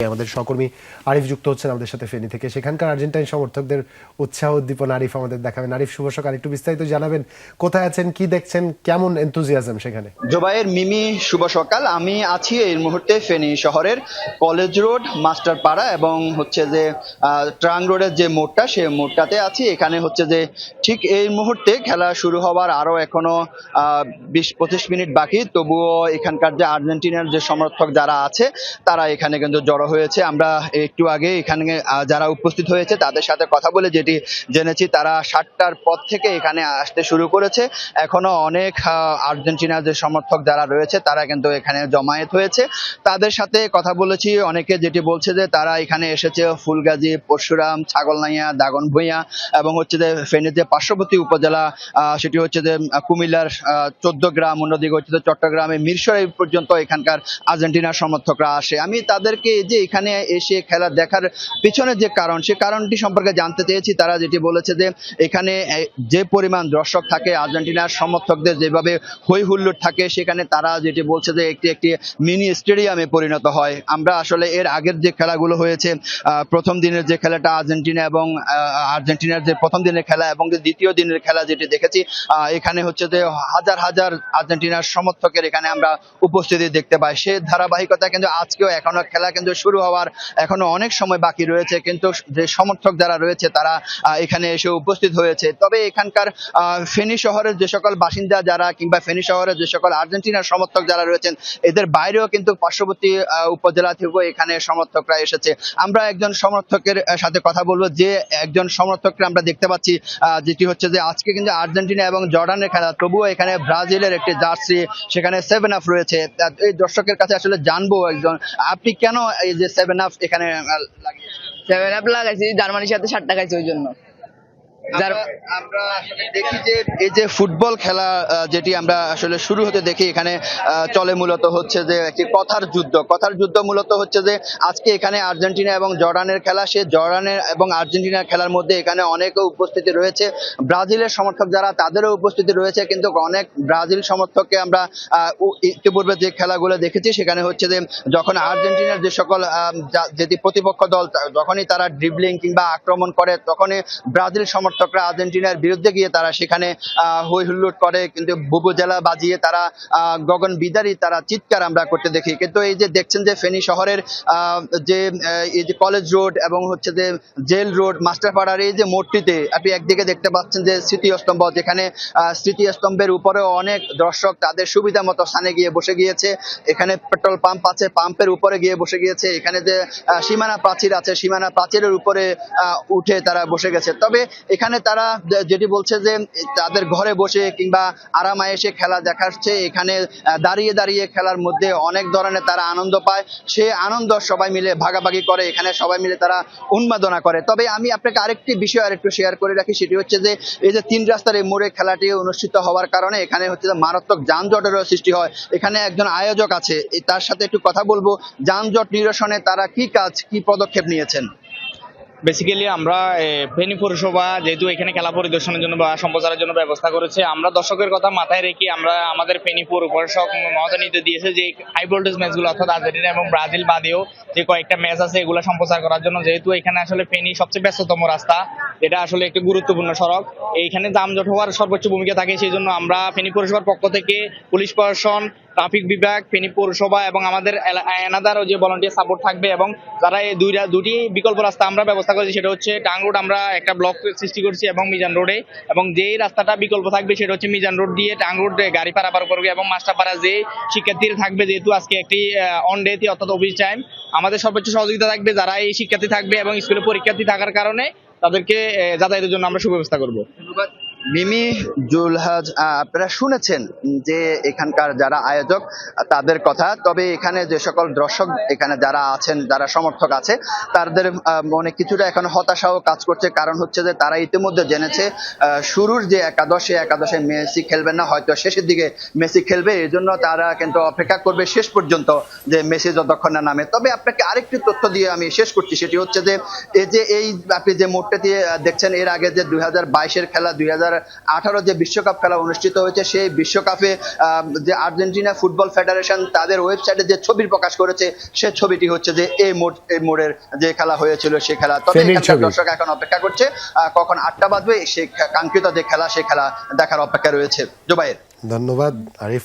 আমাদের সহকর্মী আরিফ যুক্ত হচ্ছেন আমাদের সাথে ফেনী থেকে। সেখানকার আর্জেন্টাইন সমর্থকদের উৎসাহ উদ্দীপনা আরিফ আমাদের দেখাবেন। আরিফ, শুভ সকাল, একটু বিস্তারিত জানাবেন, কোথায় আছেন, কি দেখছেন, কেমন এনথুজিয়াজম সেখানে? জোবায়ের, মিমি, শুভ সকাল। আমি আছি এই মুহূর্তে ফেনী শহরের কলেজ রোড, মাস্টারপাড়া এবং হচ্ছে যে ট্রাং রোডের যে মোড়টা, সেই মোড়টাতে আছি। এখানে হচ্ছে যে ঠিক এই মুহূর্তে খেলা শুরু হওয়ার আরো এখনো 20-25 মিনিট বাকি, তবুও এখানকার যে আর্জেন্টিনার যে সমর্থক যারা আছে তারা এখানে কিন্তু জড়ো হয়েছে। আমরা একটু আগে এখানে যারা উপস্থিত হয়েছে তাদের সাথে কথা বলে যেটি জেনেছি, তারা 7টার পর থেকে এখানে আসতে শুরু করেছে। এখনো অনেক আর্জেন্টিনার যে সমর্থক যারা রয়েছে তারা কিন্তু এখানে জমায়েত হয়েছে। তাদের সাথে কথা বলেছি, অনেকে যেটি বলছে যে তারা এখানে এসেছে ফুলগাজী, পরশুরাম, ছাগলনাইয়া, দাগনভূঞা এবং হচ্ছে যে ফেনীর যে পার্শ্ববর্তী উপজেলা সেটি হচ্ছে যে কুমিল্লার 14 গ্রাম, অন্যদিকে হচ্ছে যে চট্টগ্রামে মিরসরাই পর্যন্ত এখানকার আর্জেন্টিনার সমর্থকরা আসে। আমি তাদেরকে যে এখানে এসে খেলা দেখার পিছনে যে কারণ, সে কারণটি সম্পর্কে জানতে চেয়েছি। তারা যেটি বলেছে যে এখানে যে পরিমাণ দর্শক থাকে, আর্জেন্টিনার সমর্থকদের যেভাবে হই হুল্লোড় থাকে, সেখানে তারা যেটি বলছে যে একটি মিনি স্টেডিয়ামে পরিণত হয়। আমরা আসলে এর আগের যে খেলাগুলো হয়েছে, প্রথম দিনের যে খেলাটা আর্জেন্টিনা এবং আর্জেন্টিনার যে প্রথম দিনের খেলা এবং দ্বিতীয় দিনের খেলা যেটি দেখেছি, এখানে হচ্ছে যে হাজার হাজার আর্জেন্টিনার সমর্থকের এখানে আমরা উপস্থিতি দেখতে পাই। সে ধারাবাহিকতা কিন্তু আজকেও এখনো খেলা কিন্তু শুরু হওয়ার এখনো অনেক সময় বাকি রয়েছে, কিন্তু যে সমর্থক যারা রয়েছে তারা এখানে এসে উপস্থিত হয়েছে। তবে এখানকার ফেনী শহরের যে সকল বাসিন্দা যারা কিংবা ফেনী শহরের যে সকল আর্জেন্টিনার সমর্থক যারা রয়েছেন, এদের বাইরেও কিন্তু পার্শ্ববর্তী উপজেলা থেকেও এখানে সমর্থকরা এসেছে। আমরা একজন সমর্থকের সাথে কথা বলবো, যে একজন সমর্থককে আমরা দেখতে পাচ্ছি, যেটি হচ্ছে যে আজকে কিন্তু আর্জেন্টিনা এবং জর্ডানের খেলা, তবুও এখানে ব্রাজিলের একটি জার্সি, সেখানে 7 আপ রয়েছে। এই দর্শকের কাছে আসলে জানবো, একজন আপনি কেন এই যে 7 আপ এখানে লাগিয়েছেন? 7 আপ লাগাইছি জার্মানির সাথে 7টা খাইছি ওই জন্য। আমরা আসলে দেখি যে এই যে ফুটবল খেলা যেটি আমরা আসলে শুরু হতে দেখি, এখানে চলে মূলত হচ্ছে যে একটি কথার যুদ্ধ মূলত হচ্ছে যে আজকে এখানে আর্জেন্টিনা এবং জর্ডানের খেলা। সে জর্ডানের এবং আর্জেন্টিনার খেলার মধ্যে এখানে অনেকে উপস্থিতি রয়েছে, ব্রাজিলের সমর্থক যারা তাদেরও উপস্থিতি রয়েছে, কিন্তু অনেক ব্রাজিল সমর্থককে আমরা ইতিপূর্বে যে খেলাগুলো দেখেছি সেখানে হচ্ছে যে যখন আর্জেন্টিনার যে সকল যেটি প্রতিপক্ষ দল যখনই তারা ড্রিবলিং কিংবা আক্রমণ করে, তখনই ব্রাজিল সমর্থকরা আর্জেন্টিনার বিরুদ্ধে গিয়ে তারা সেখানে হই হুল্লোড় করে, কিন্তু বুবুজেলা বাজিয়ে তারা গগন বিদারী তারা চিৎকার আমরা করতে দেখি। কিন্তু এই যে দেখছেন যে ফেনী শহরের যে এই যে কলেজ রোড এবং হচ্ছে যে জেল রোড, মাস্টারপাড়ার এই যে মোড়টিতে আপনি একদিকে দেখতে পাচ্ছেন যে স্মৃতিস্তম্ভ, যেখানে স্মৃতিস্তম্ভের উপরেও অনেক দর্শক তাদের সুবিধা মতো স্থানে গিয়ে বসে গিয়েছে। এখানে পেট্রোল পাম্প আছে, পাম্পের উপরে গিয়ে বসে গিয়েছে। এখানে যে সীমানা প্রাচীর আছে, সীমানা প্রাচীরের উপরে উঠে তারা বসে গেছে। তবে এখানে তারা যেটি বলছে যে তাদের ঘরে বসে কিংবা আরামায়েশে খেলা দেখাচ্ছে, এখানে দাঁড়িয়ে দাঁড়িয়ে খেলার মধ্যে অনেক ধরনের তারা আনন্দ পায়। সে আনন্দ সবাই মিলে ভাগাভাগি করে, এখানে সবাই মিলে তারা উন্মাদনা করে। তবে আমি আপনাকে আরেকটি বিষয় আরেকটু শেয়ার করে রাখি, সেটি হচ্ছে যে এই যে 3 রাস্তার এই মোড়ে খেলাটি অনুষ্ঠিত হওয়ার কারণে এখানে হচ্ছে যে মারাত্মক যানজটেরও সৃষ্টি হয়। এখানে একজন আয়োজক আছে, তার সাথে একটু কথা বলবো। যানজট নিরসনে তারা কি পদক্ষেপ নিয়েছেন? বেসিক্যালি আমরা ফেনী পৌরসভা যেহেতু এখানে খেলা পরিদর্শনের জন্য বা সম্প্রচারের জন্য ব্যবস্থা করেছে, আমরা দর্শকের কথা মাথায় রেখে আমরা আমাদের ফেনী পৌর প্রশাসক মহোদয় নির্দেশ দিয়েছে যে হাই ভোল্টেজ ম্যাচগুলো অর্থাৎ আর্জেন্টিনা এবং ব্রাজিল বাদেও যে কয়েকটা ম্যাচ আছে এগুলো সম্প্রচার করার জন্য। যেহেতু এখানে আসলে ফেনী সবচেয়ে ব্যস্ততম রাস্তা, এটা আসলে একটি গুরুত্বপূর্ণ সড়ক, এইখানে যানজট হওয়ার সর্বোচ্চ ভূমিকা থাকে। সেই জন্য আমরা ফেনী পৌরসভার পক্ষ থেকে পুলিশ প্রশাসন, ট্রাফিক বিভাগ, ফেনী পৌরসভা এবং আমাদের এনাদারও যে ভলান্টিয়ার সাপোর্ট থাকবে এবং যারা এই দুটি বিকল্প রাস্তা আমরা ব্যবস্থা করেছি, সেটা হচ্ছে টাং রোড, আমরা একটা ব্লক সৃষ্টি করছি এবং মিজান রোডে, এবং যেই রাস্তাটা বিকল্প থাকবে সেটা হচ্ছে মিজান রোড দিয়ে টাং রোড গাড়ি পারাপার করবে এবং মাস্টারপাড়া যে শিক্ষার্থীরা থাকবে, যেহেতু আজকে একটি অন ডে অর্থাৎ অফিস টাইম, আমাদের সর্বোচ্চ সহযোগিতা থাকবে যারা এই শিক্ষার্থী থাকবে এবং স্কুলে পরীক্ষার্থী থাকার কারণে তাদেরকে যাতায়াতের জন্য আমরা সুব্যবস্থা করবো। মিমি, জুলহাজ, আপনারা শুনেছেন যে এখানকার যারা আয়োজক তাদের কথা। তবে এখানে যে সকল দর্শক এখানে যারা আছেন, যারা সমর্থক আছে, তাদের মনে কিছুটা এখন হতাশাও কাজ করছে। কারণ হচ্ছে যে তারা ইতিমধ্যে জেনেছে শুরুর যে একাদশে মেসি খেলবেন না, হয়তো শেষের দিকে মেসি খেলবে। এই জন্য তারা কিন্তু অপেক্ষা করবে শেষ পর্যন্ত যে মেসি যতক্ষণ না নামে। তবে আপনাকে আরেকটি তথ্য দিয়ে আমি শেষ করছি, সেটি হচ্ছে যে এই যে আপনি যে মোড়টা দিয়ে দেখছেন, এর আগে যে 2022-এর খেলা, 2018 যে বিশ্বকাপ খেলা অনুষ্ঠিত হয়েছে সেই বিশ্বকাপে যে আর্জেন্টিনা ফুটবল ফেডারেশন তাদের ওয়েবসাইটে যে ছবি প্রকাশ করেছে সে ছবিটি হচ্ছে যে এই মোড়ের যে খেলা হয়েছিল সেই খেলা। তবে ফেনীর এখানকার ছবি। দর্শক এখন অপেক্ষা করছে কখন 8টা বাজবে, সেই কাঙ্ক্ষিত যে খেলা সেই খেলা দেখার অপেক্ষা রয়েছে। জুবাইর। ধন্যবাদ আরিফ।